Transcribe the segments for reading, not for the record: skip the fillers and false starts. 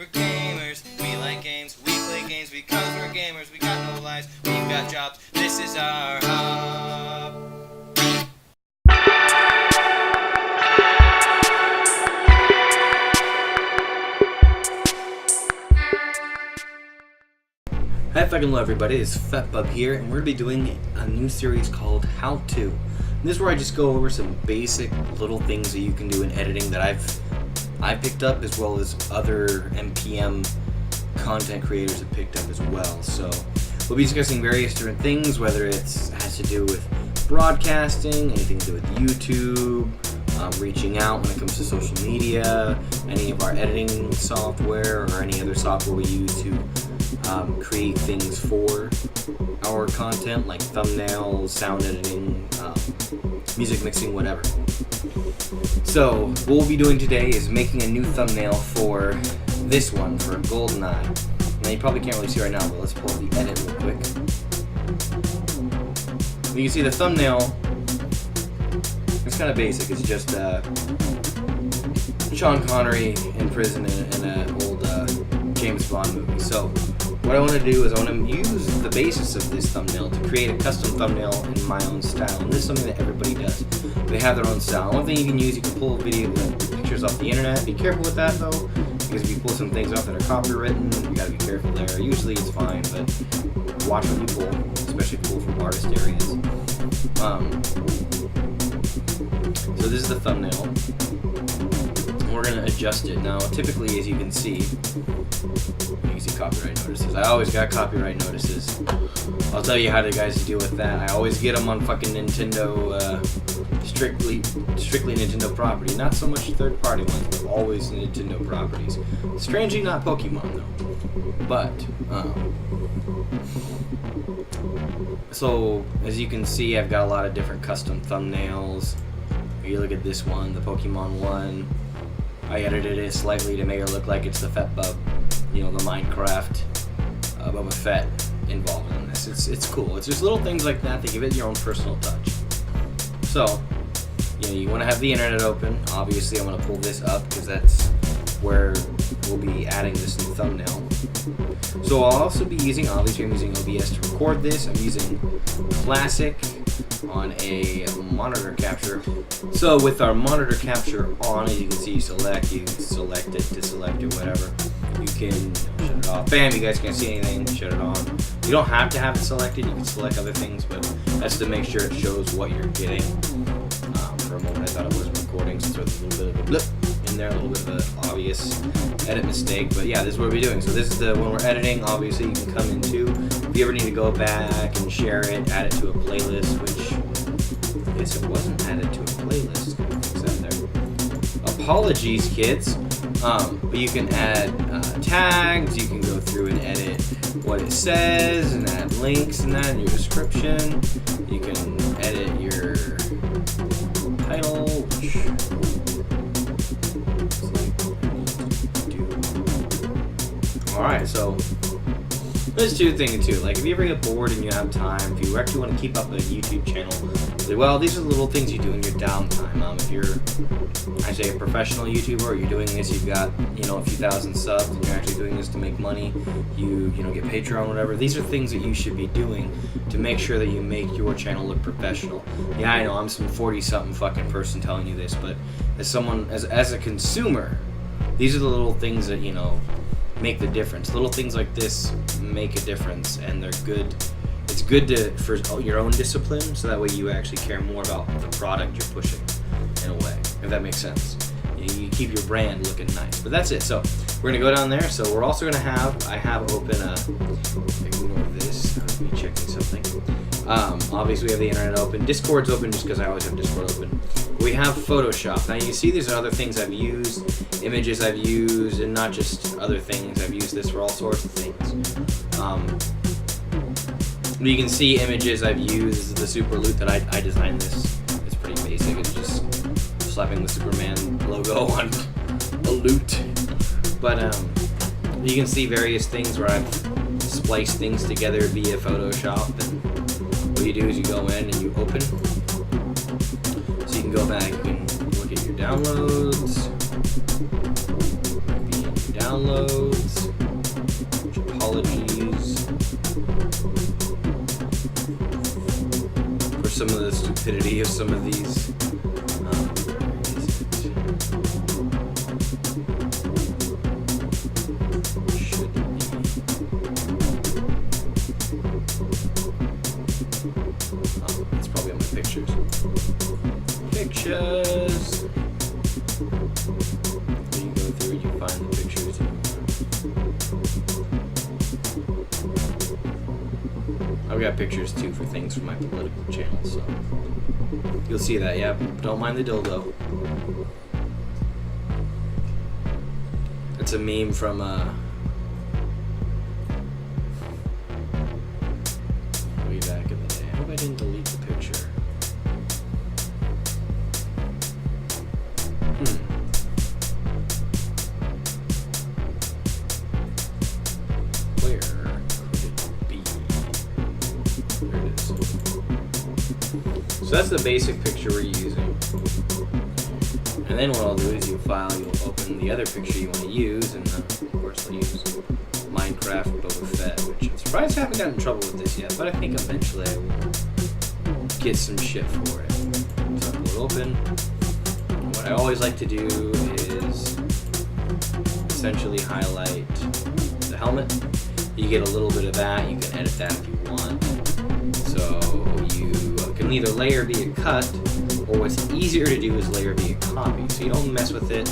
We're gamers, we like games, we play games because we're gamers. We got no lives, we've got jobs, this is our hub. Hi fucking hello everybody, it's FetBub here, and we're going to be doing a new series called How To. And this is where I just go over some basic little things that you can do in editing that I've picked up, as well as other NPM content creators have picked up as well. So we'll be discussing various different things, whether it has to do with broadcasting, anything to do with YouTube, reaching out when it comes to social media, any of our editing software, or any other software we use to create things for our content, like thumbnails, sound editing, music mixing, whatever. So what we'll be doing today is making a new thumbnail for this one, for GoldenEye. Now you probably can't really see right now, but let's pull up the edit real quick. You can see the thumbnail. It's kind of basic. It's just Sean Connery in prison in an old James Bond movie. So what I want to do is I want to use the basis of this thumbnail to create a custom thumbnail in my own style. And this is something that everybody does. They have their own style. One thing you can use, you can pull pictures off the internet. Be careful with that though, because if you pull some things off that are copywritten, you gotta be careful there. Usually it's fine, but watch what you pull, especially if you pull from artist areas. So this is the thumbnail. We're going to adjust it. Now, typically, as you can see copyright notices. I always got copyright notices. I'll tell you how to guys deal with that. I always get them on fucking Nintendo, strictly Nintendo property. Not so much third-party ones, but always Nintendo properties. Strangely, not Pokemon, though. But, so, as you can see, I've got a lot of different custom thumbnails. You look at this one, the Pokemon one. I edited it slightly to make it look like it's the FetBub, you know, the Minecraft Boba Fett involved in this. It's cool. It's just little things like that that give it your own personal touch. So, you know, you want to have the internet open. Obviously, I want to pull this up because that's where we'll be adding this new thumbnail. So I'll also be using, obviously I'm using OBS to record this. I'm using Classic on a monitor capture. So with our monitor capture on, as you can see, you select it to select it, whatever. You can shut it off. Bam, you guys can't see anything, shut it on. You don't have to have it selected, you can select other things, but that's to make sure it shows what you're getting. For a moment I thought it wasn't recording, so there's a little bit of a blip in there, a little bit of an obvious edit mistake, but yeah, this is what we're doing. So this is the when we're editing. Obviously you can come into, if you ever need to go back and share it, add it to a playlist, which I guess it wasn't added to a playlist. Fix that there. Apologies, kids. But you can add tags. You can go through and edit what it says and add links and that in your description. You can edit your title, which alright, so there's two things too. Like if you ever get bored and you have time, if you actually want to keep up a YouTube channel, well, these are the little things you do in your downtime. If you're, I say, a professional YouTuber, or you're doing this, you've got, you know, a few thousand subs, and you're actually doing this to make money, you know, get Patreon, whatever. These are things that you should be doing to make sure that you make your channel look professional. Yeah, I know I'm some 40-something fucking person telling you this, but as someone, as a consumer, these are the little things that, you know, make the difference. Little things like this make a difference, and they're good. It's good for your own discipline, so that way you actually care more about the product you're pushing, in a way, if that makes sense. You keep your brand looking nice. But that's it. So we're gonna go down there. So we're also gonna have, I have open ignore this. I'll be checking something. Obviously we have the internet open. Discord's open just because I always have Discord open. We have Photoshop. Now you see these are other things I've used, images I've used, and not just other things. I've used this for all sorts of things. You can see images I've used. The super loot that I designed this. It's pretty basic. It's just slapping the Superman logo on a loot. But you can see various things where I've spliced things together via Photoshop. And what you do is you go in and you open. So you can go back and look at your downloads. downloads. Apologies for some of the stupidity of some of these. It's probably on my pictures. Pictures. You go through and you find the pictures you want. I've got pictures too for things from my political channel, so you'll see that. Yeah, don't mind the dildo. It's a meme from way back in the day. I hope I didn't delete the picture. Where could it be? There it is. So that's the basic picture we're using. And then what I'll do is you'll open the other picture you want to use, and of course I'll use Minecraft Boba Fett, which I'm surprised I haven't gotten in trouble with this yet, but I think eventually I will get some shit for it. So I'll pull it open. And what I always like to do is essentially highlight the helmet. You get a little bit of that, you can edit that if you want. So you can either layer via cut, or what's easier to do is layer via copy. So you don't mess with it.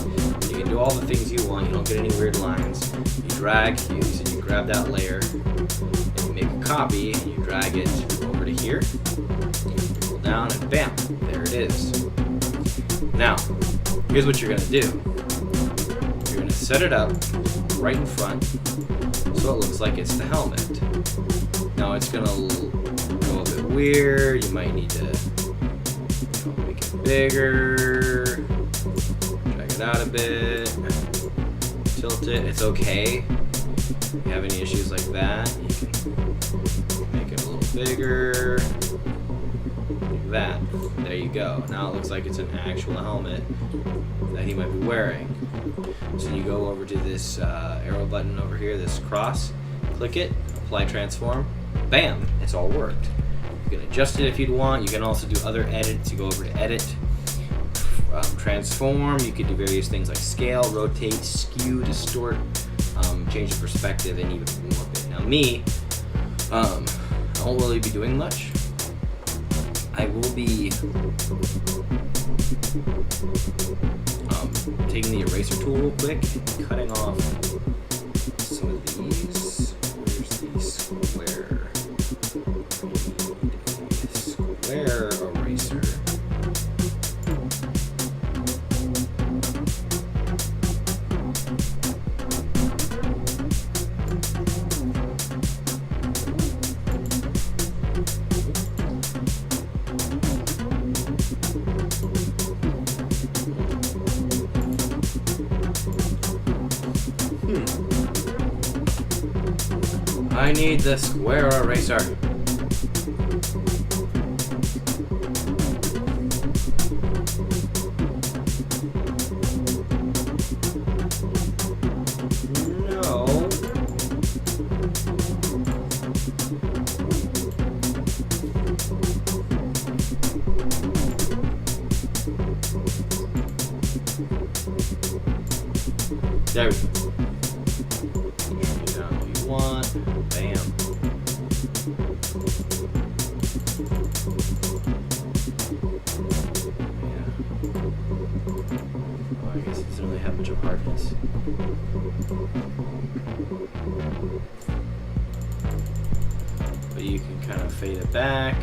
You can do all the things you want. You don't get any weird lines. You drag, you grab that layer, and you make a copy, and you drag it over to here. You pull down, and bam, there it is. Now, here's what you're gonna do. You're gonna set it up right in front, so it looks like it's the helmet. Now it's gonna go a bit weird. You might need to make it bigger, drag it out a bit, tilt it. It's okay. If you have any issues like that, you can make it a little bigger, like that. There you go. Now it looks like it's an actual helmet that he might be wearing. So you go over to this arrow button over here, this cross, click it, apply transform, bam, it's all worked. You can adjust it if you'd want. You can also do other edits. You go over to edit, transform. You can do various things like scale, rotate, skew, distort, change the perspective, and even more bit. Now me, I won't really be doing much. I will be taking the eraser tool real quick and cutting off some of these. Where's the square? Square eraser. I need the square eraser. No. There we go. One, bam. Yeah. Oh, I guess it doesn't really have much of hardness. But you can kind of fade it back,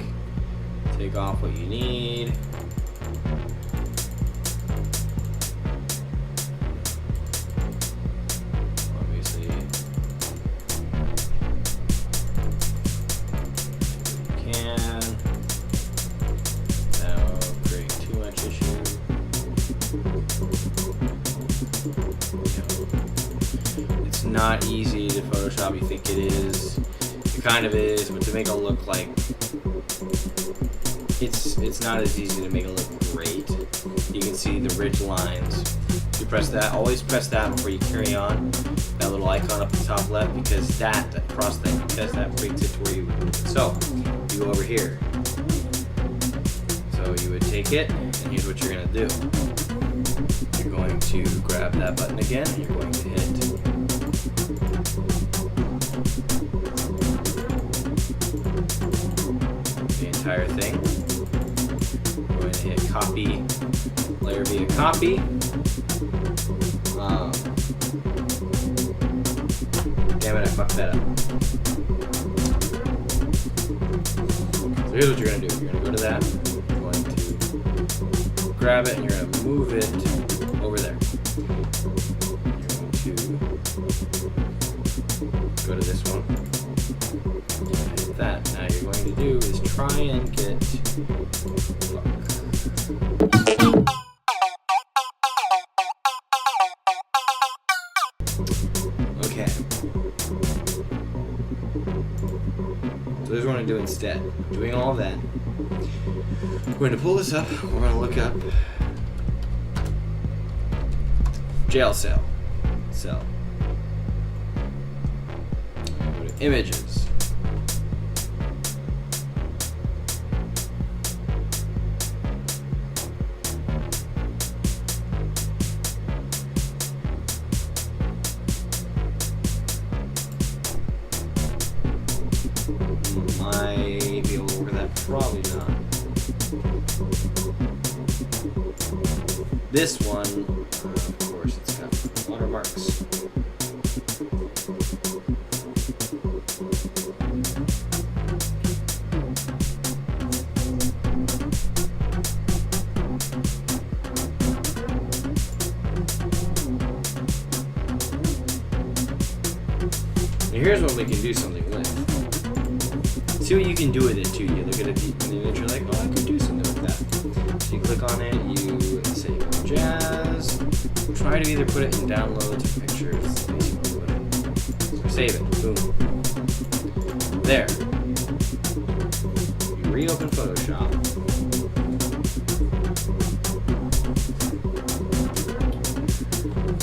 take off what you need. Not easy to Photoshop. You think it is. It kind of is, but to make it look like it's not as easy to make it look great. You can see the ridge lines You press that. Always press that before you carry on. That little icon up the top left, because that cross thing, because that brings it to where you would move it. So you go over here. So you would take it, and here's what you're gonna do. You're going to grab that button again, and you're going to hit the entire thing. We're going to hit copy, layer via copy. Damn it, I fucked that up. So here's what you're going to do. You're going to go to that. You're going to grab it and you're going to move it over there. You're going to go to this one. Hit that. Now you're going to do is try and get... Okay. So here's what I'm going to do instead. Doing all that. We're going to pull this up. We're going to look up jail cell. Cell. Go to images. Might be able to work that. Probably not. This one, of course, it's got watermarks. Now here's what we can do something with. See what you can do with it too. You look at it in the image, you're like, oh, I could do something with that. So you click on it, you say jazz. Try to either put it in downloads or pictures. So save it. Boom. There. You reopen Photoshop.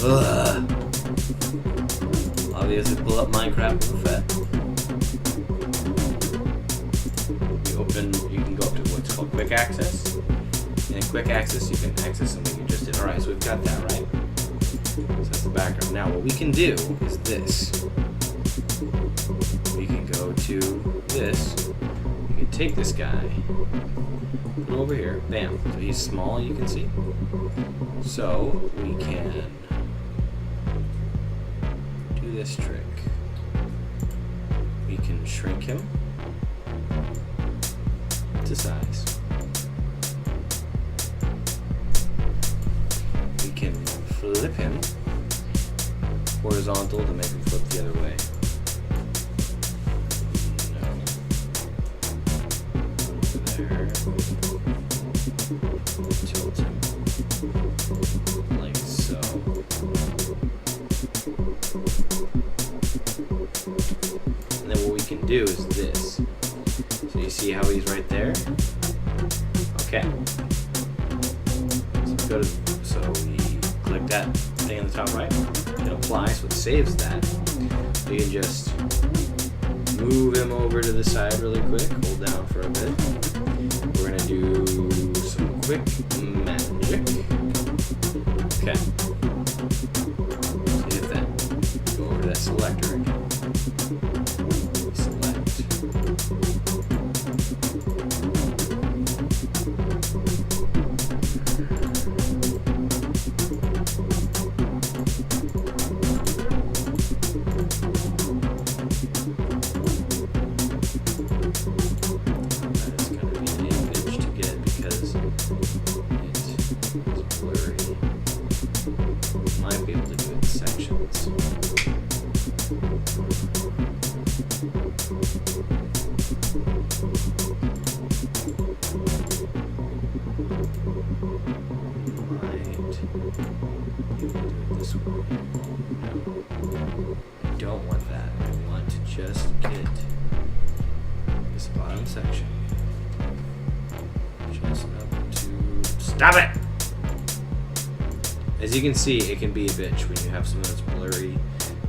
Ugh. Obviously pull up Minecraft with a FET. You can go up to what's called quick access. And in quick access, you can access something you just did. Alright, so we've got that, right? So that's the background. Now, what we can do is this. We can go to this. We can take this guy, put him over here. Bam. So he's small, you can see. So we can do this trick. We can shrink him to size. We can flip him horizontal to make him flip the other way. No. There. Tilt him like so. And then what we can do is this. So you see how he's right there? Okay. So we click that thing on the top right. It applies, so it saves that. You can just move him over to the side really quick. Hold down for a bit. We're gonna do some quick magic. Okay. So hit that. Go over to that selector again. Don't want that. I want to just get this bottom section. Just up to... Stop it! As you can see, it can be a bitch when you have something that's blurry,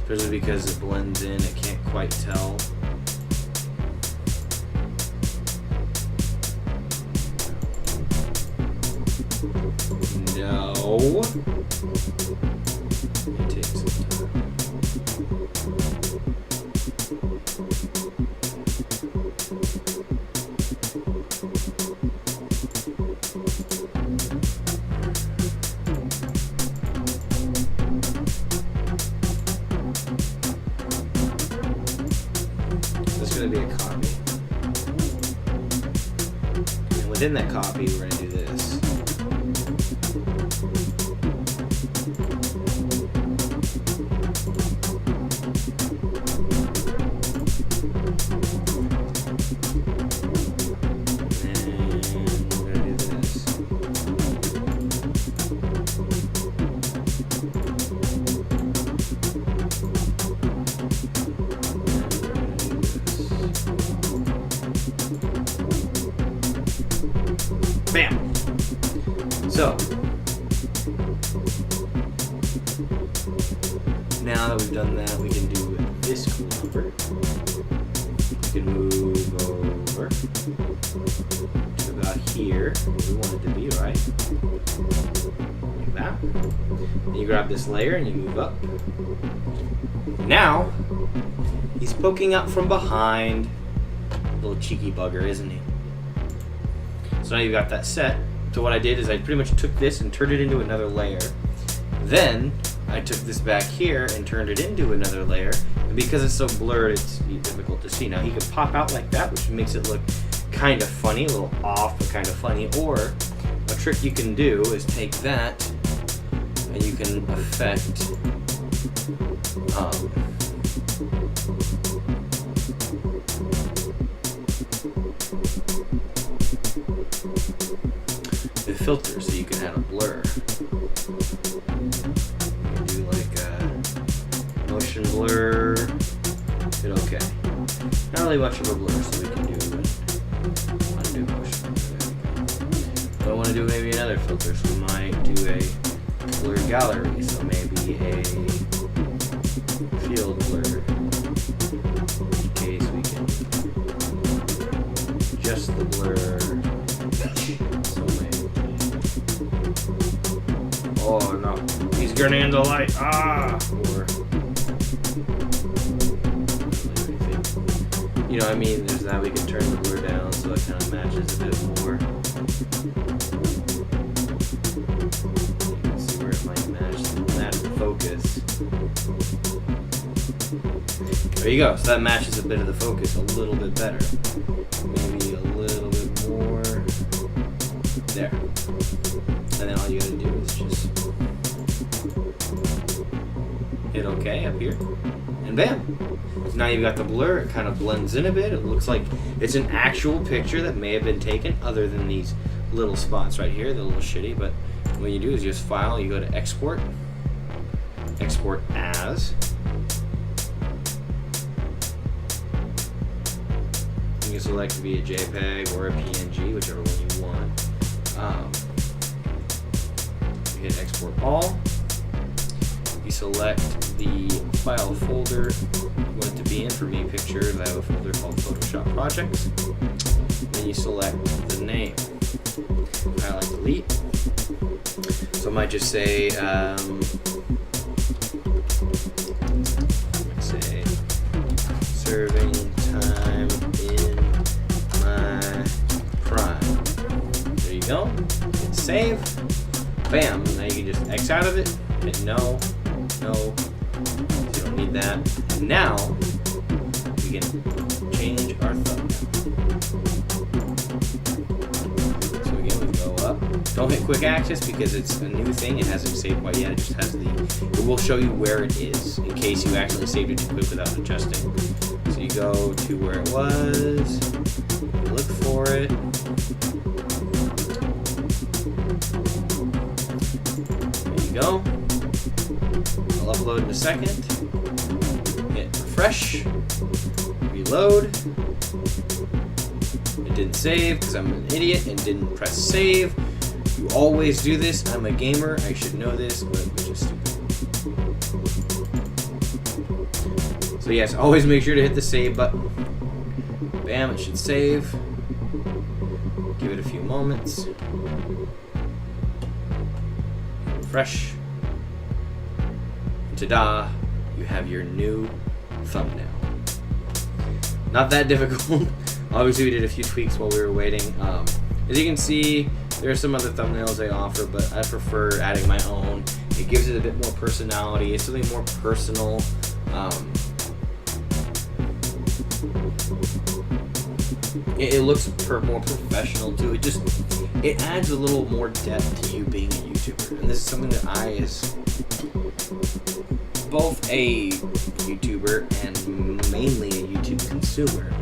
especially because it blends in, it can't quite tell. No. It takes some time. This is going to be a copy. And within that copy, we're going to do this. Bam! So, now that we've done that, we can do this cool number. We can move over to about here, where we want it to be, right? Like that. Then you grab this layer and you move up. Now, he's poking up from behind. Little cheeky bugger, isn't he? So now you've got that set. So what I did is I pretty much took this and turned it into another layer. Then I took this back here and turned it into another layer. And because it's so blurred, it's difficult to see. Now he can pop out like that, which makes it look kind of funny, a little off, but kind of funny. Or a trick you can do is take that and you can affect the filter, so you can add a blur. You can do like a motion blur. Hit OK. Not really much of a blur, so we can do undo motion. But I want to do maybe another filter, so we might do a blur gallery. So maybe a field blur. In case we can adjust the blur. Oh no, he's gonna end the light. Ah! Or, you know what I mean? There's that. We can turn the blur down so it kind of matches a bit more. You can see where it might match the focus. There you go. So that matches a bit of the focus a little bit better. Maybe a little bit more. There. And then all you gotta do is just hit OK up here, and bam! So now you've got the blur. It kind of blends in a bit. It looks like it's an actual picture that may have been taken, other than these little spots right here. They're a little shitty, but what you do is you just file, you go to export, export as. You can select to be a JPEG or a PNG, whichever one you want. Hit export all. You select the file folder you want it to be in. For me, pictures, I have a folder called Photoshop Projects. Then you select the name. I like delete. So I might just say, serving time in my prime. There you go. Hit save. Bam, now you can just X out of it, hit no, so you don't need that. And now, we can change our thumbnail. So again, we go up. Don't hit quick access because it's a new thing, it hasn't saved quite yet, it just has it will show you where it is, in case you actually saved it too quick without adjusting. So you go to where it was, you look for it, go. I'll upload in a second. Hit refresh. Reload. It didn't save because I'm an idiot and didn't press save. You always do this. I'm a gamer. I should know this, but which is stupid. So yes, always make sure to hit the save button. Bam, it should save. Give it a few moments. Refresh. Ta-da! You have your new thumbnail. Not that difficult. Obviously, we did a few tweaks while we were waiting. As you can see, there are some other thumbnails I offer, but I prefer adding my own. It gives it a bit more personality. It's something more personal. It looks more professional too. It adds a little more depth to you being a YouTuber, and this is something that I, as both a YouTuber and mainly a YouTube consumer,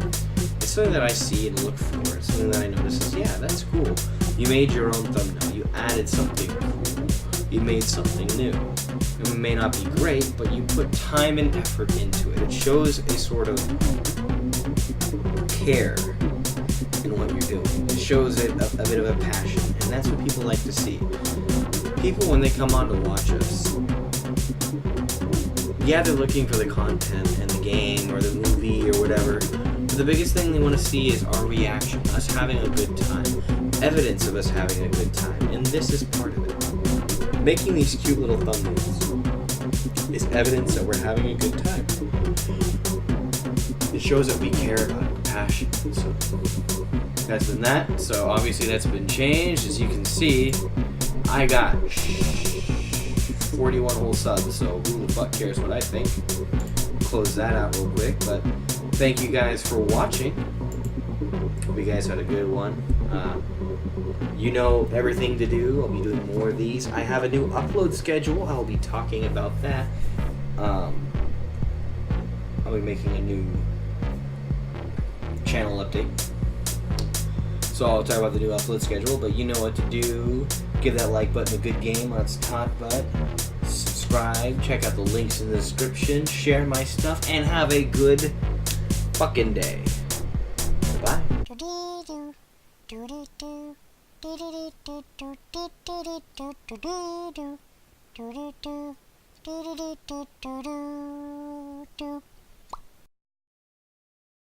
it's something that I see and look for. It's something that I notice is, yeah, that's cool. You made your own thumbnail. You added something cool. You made something new. It may not be great, but you put time and effort into it. It shows a sort of care in what you're doing. It shows it a bit of a passion, and that's what people like to see. People, when they come on to watch us, yeah, they're looking for the content and the game or the movie or whatever, but the biggest thing they want to see is our reaction, us having a good time, evidence of us having a good time, and this is part of it. Making these cute little thumbnails is evidence that we're having a good time. It shows that we care about it, we're passionate. So that's been that. So obviously that's been changed. As you can see, I got 41 whole subs, so who the fuck cares what I think? Close that out real quick, but thank you guys for watching. Hope you guys had a good one. You know everything to do. I'll be doing more of these. I have a new upload schedule. I'll be talking about that. I'll be making a new channel update. So I'll talk about the new upload schedule, but you know what to do. Give that like button a good game. Let's talk about. Subscribe. Check out the links in the description. Share my stuff and have a good fucking day. Bye. Do